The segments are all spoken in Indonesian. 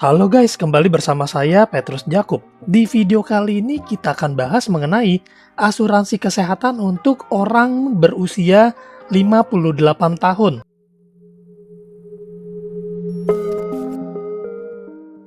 Halo guys, kembali bersama saya Petrus Jakub. Di video kali ini kita akan bahas mengenai asuransi kesehatan untuk orang berusia 58 tahun.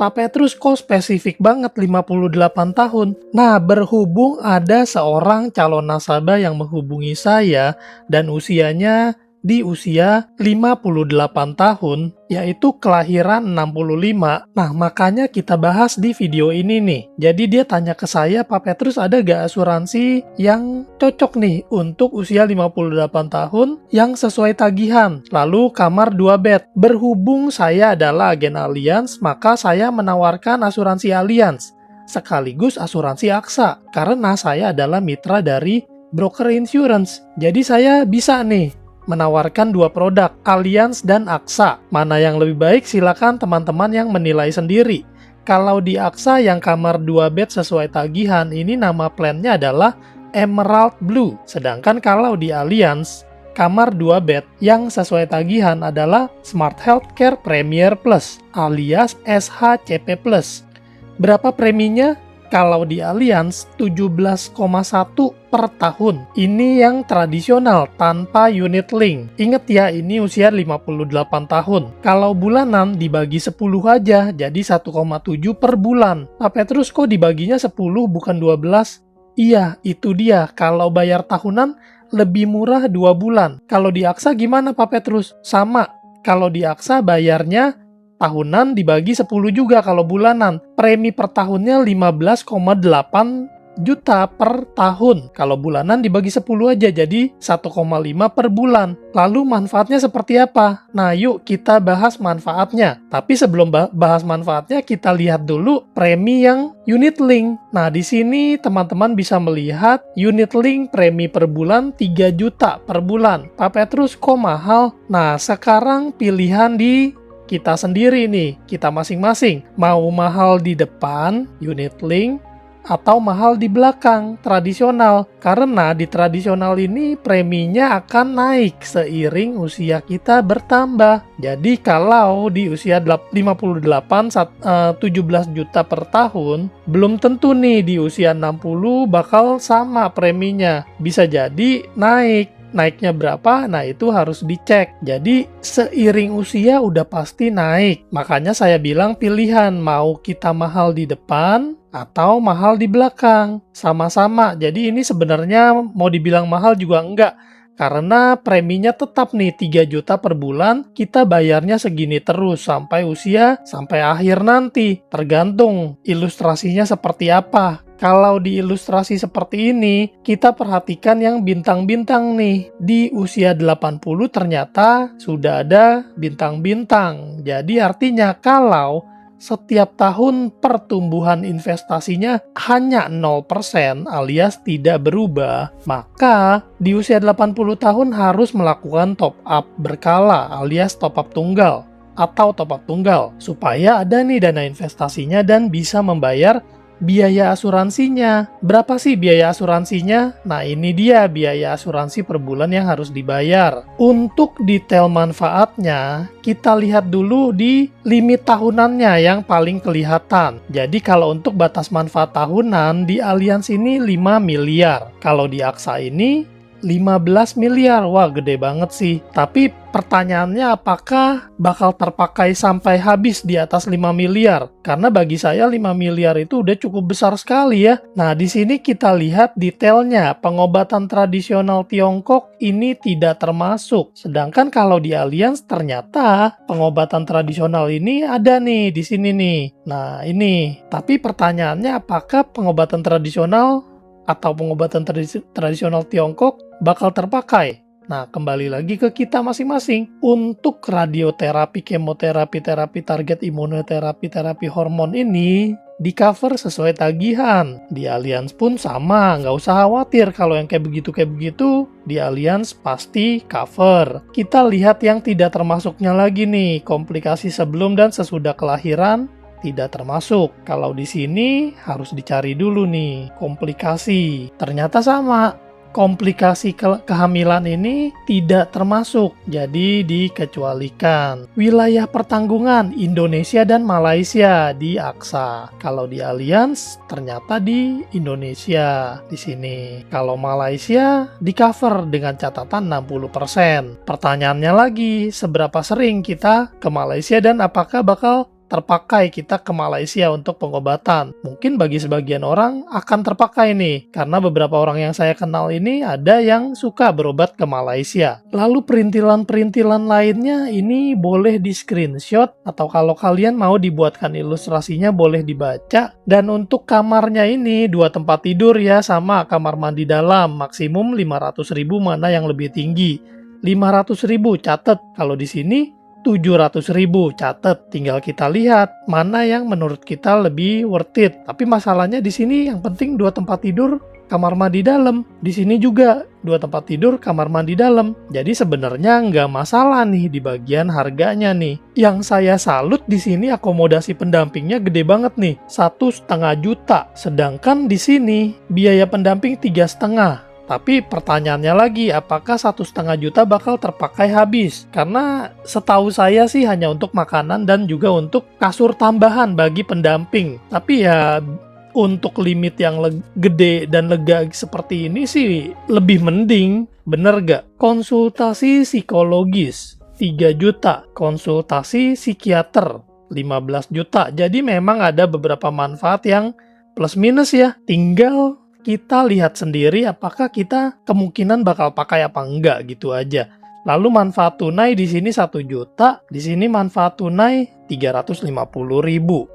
Pak Petrus kok spesifik banget 58 tahun? Nah, berhubung ada seorang calon nasabah yang menghubungi saya dan usianya di usia 58 tahun, yaitu kelahiran 65. Nah, makanya kita bahas di video ini nih. Jadi dia tanya ke saya, Pak Petrus ada gak asuransi yang cocok nih untuk usia 58 tahun yang sesuai tagihan, lalu kamar 2 bed. Berhubung saya adalah agen Allianz, maka saya menawarkan asuransi Allianz sekaligus asuransi AXA karena saya adalah mitra dari broker insurance. Jadi saya bisa nih menawarkan dua produk, Allianz dan AXA. Mana yang lebih baik silakan teman-teman yang menilai sendiri. Kalau di AXA yang kamar 2 bed sesuai tagihan, ini nama plannya adalah Emerald Blue. Sedangkan kalau di Allianz, kamar 2 bed yang sesuai tagihan adalah Smart Healthcare Premier Plus alias SHCP Plus. Berapa preminya? Kalau di Allianz 17,1 per tahun. Ini yang tradisional tanpa unit link. Ingat ya, ini usia 58 tahun. Kalau bulanan dibagi 10 aja, jadi 1,7 per bulan. Pak Petrus kok dibaginya 10 bukan 12? Iya, itu dia. Kalau bayar tahunan lebih murah 2 bulan. Kalau di AXA gimana Pak Petrus? Sama. Kalau di AXA bayarnya tahunan dibagi 10 juga kalau bulanan. Premi per tahunnya 15,8 juta per tahun. Kalau bulanan dibagi 10 aja jadi 1,5 per bulan. Lalu manfaatnya seperti apa? Nah, yuk kita bahas manfaatnya. Tapi sebelum bahas manfaatnya, kita lihat dulu premi yang unit link. Nah, di sini teman-teman bisa melihat unit link premi per bulan 3 juta per bulan. Pak Petrus kok mahal? Nah, sekarang pilihan di kita sendiri nih, kita masing-masing. Mau mahal di depan, unit link, atau mahal di belakang, tradisional. Karena di tradisional ini preminya akan naik seiring usia kita bertambah. Jadi kalau di usia 58, 17 juta per tahun, belum tentu nih di usia 60 bakal sama preminya. Bisa jadi naik. Naiknya berapa? Nah, itu harus dicek. Jadi, seiring usia udah pasti naik. Makanya saya bilang pilihan mau kita mahal di depan atau mahal di belakang. Sama-sama. Jadi, ini sebenarnya mau dibilang mahal juga enggak. Karena preminya tetap nih 3 juta per bulan, kita bayarnya segini terus sampai usia, sampai akhir nanti. Tergantung ilustrasinya seperti apa. Kalau di ilustrasi seperti ini, kita perhatikan yang bintang-bintang nih. Di usia 80 ternyata sudah ada bintang-bintang. Jadi artinya kalau setiap tahun pertumbuhan investasinya hanya 0% alias tidak berubah, maka di usia 80 tahun harus melakukan top up berkala alias top up tunggal atau top up tunggal supaya ada nih dana investasinya dan bisa membayar biaya asuransinya. Berapa sih biaya asuransinya? Nah, ini dia biaya asuransi per bulan yang harus dibayar. Untuk detail manfaatnya, kita lihat dulu di limit tahunannya yang paling kelihatan. Jadi kalau untuk batas manfaat tahunan di Allianz ini 5 miliar. Kalau di AXA ini 15 miliar. Wah, gede banget sih. Tapi pertanyaannya apakah bakal terpakai sampai habis di atas 5 miliar? Karena bagi saya 5 miliar itu udah cukup besar sekali ya. Nah, di sini kita lihat detailnya. Pengobatan tradisional Tiongkok ini tidak termasuk. Sedangkan kalau di Allianz ternyata pengobatan tradisional ini ada nih di sini nih. Nah, ini. Tapi pertanyaannya apakah pengobatan tradisional atau pengobatan tradisional Tiongkok bakal terpakai? Nah, kembali lagi ke kita masing-masing. Untuk radioterapi, kemoterapi, terapi target imunoterapi, terapi hormon ini di cover sesuai tagihan. Di Allianz pun sama, nggak usah khawatir kalau yang kayak begitu di Allianz pasti cover. Kita lihat yang tidak termasuknya lagi nih, komplikasi sebelum dan sesudah kelahiran tidak termasuk. Kalau di sini harus dicari dulu nih komplikasi. Ternyata sama. komplikasi kehamilan ini tidak termasuk, jadi dikecualikan. Wilayah pertanggungan Indonesia dan Malaysia di AXA. Kalau di Allianz ternyata di Indonesia di sini. Kalau Malaysia di cover dengan catatan 60%. Pertanyaannya lagi, seberapa sering kita ke Malaysia dan apakah bakal terpakai kita ke Malaysia untuk pengobatan? Mungkin bagi sebagian orang akan terpakai nih, karena beberapa orang yang saya kenal ini ada yang suka berobat ke Malaysia. Lalu perintilan-perintilan lainnya ini boleh di screenshot, atau kalau kalian mau dibuatkan ilustrasinya boleh dibaca. Dan untuk kamarnya ini 2 tempat tidur ya, sama kamar mandi dalam, maksimum 500.000 mana yang lebih tinggi. 500.000 catet, kalau di sini 700.000 catet, tinggal kita lihat mana yang menurut kita lebih worth it. Tapi masalahnya di sini yang penting 2 tempat tidur, kamar mandi dalam. Di sini juga 2 tempat tidur, kamar mandi dalam. Jadi sebenarnya nggak masalah nih di bagian harganya nih. Yang saya salut di sini akomodasi pendampingnya gede banget nih, 1,5 juta. Sedangkan di sini biaya pendamping 3,5. Tapi pertanyaannya lagi, apakah 1,5 juta bakal terpakai habis? Karena setahu saya sih hanya untuk makanan dan juga untuk kasur tambahan bagi pendamping. Tapi ya untuk limit yang gede dan lega seperti ini sih lebih mending, bener gak? Konsultasi psikologis 3 juta, konsultasi psikiater 15 juta. Jadi memang ada beberapa manfaat yang plus minus ya, tinggal kita lihat sendiri apakah kita kemungkinan bakal pakai apa enggak gitu aja. Lalu manfaat tunai di sini 1 juta, di sini manfaat tunai 350.000.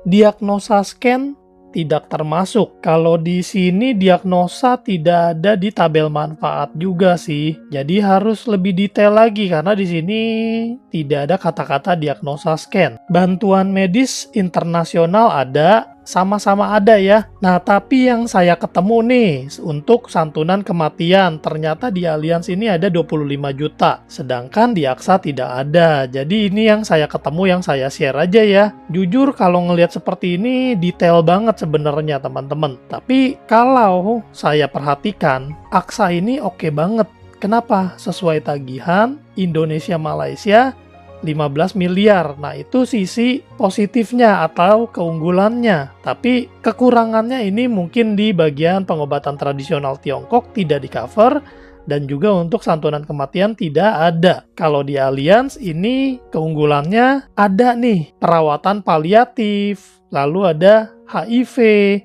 Diagnosa scan tidak termasuk. Kalau di sini diagnosa tidak ada di tabel manfaat juga sih. Jadi harus lebih detail lagi karena di sini tidak ada kata-kata diagnosa scan. Bantuan medis internasional ada, sama-sama ada ya. Nah, tapi yang saya ketemu nih untuk santunan kematian, ternyata di Allianz ini ada 25 juta. Sedangkan di AXA tidak ada. Jadi ini yang saya ketemu, yang saya share aja ya. Jujur kalau ngelihat seperti ini detail banget sebenarnya teman-teman. Tapi kalau saya perhatikan, AXA ini oke banget. Kenapa? Sesuai tagihan Indonesia Malaysia 15 miliar. Nah, itu sisi positifnya atau keunggulannya. Tapi kekurangannya ini mungkin di bagian pengobatan tradisional Tiongkok tidak di cover, dan juga untuk santunan kematian tidak ada. Kalau di Allianz ini keunggulannya ada nih, perawatan paliatif, lalu ada HIV,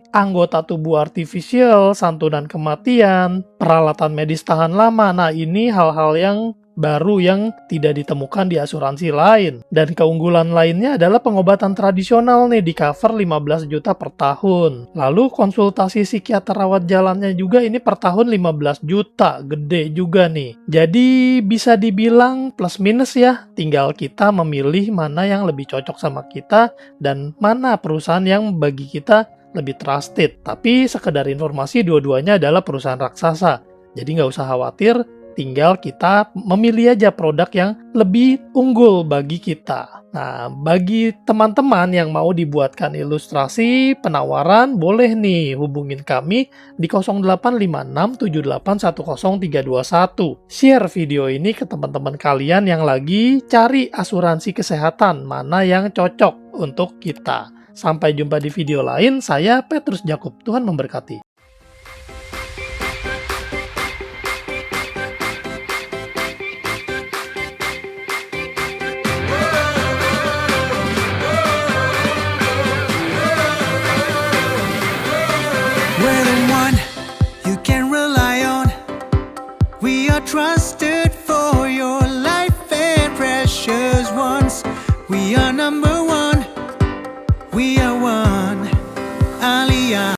anggota tubuh artifisial, santunan kematian, peralatan medis tahan lama. Nah, ini hal-hal yang baru yang tidak ditemukan di asuransi lain. Dan keunggulan lainnya adalah pengobatan tradisional nih, di cover 15 juta per tahun. Lalu konsultasi psikiater rawat jalannya juga ini per tahun 15 juta, gede juga nih. Jadi bisa dibilang plus minus ya, tinggal kita memilih mana yang lebih cocok sama kita dan mana perusahaan yang bagi kita lebih trusted. Tapi sekedar informasi, dua-duanya adalah perusahaan raksasa. Jadi nggak usah khawatir, tinggal kita memilih aja produk yang lebih unggul bagi kita. Nah, bagi teman-teman yang mau dibuatkan ilustrasi penawaran, boleh nih hubungin kami di 0856781031. Share video ini ke teman-teman kalian yang lagi cari asuransi kesehatan, mana yang cocok untuk kita. Sampai jumpa di video lain, saya Petrus Jakub. Tuhan memberkati. We're the one you can rely on. We are trusted for your life and precious ones. We are number one. We are one. Allianz.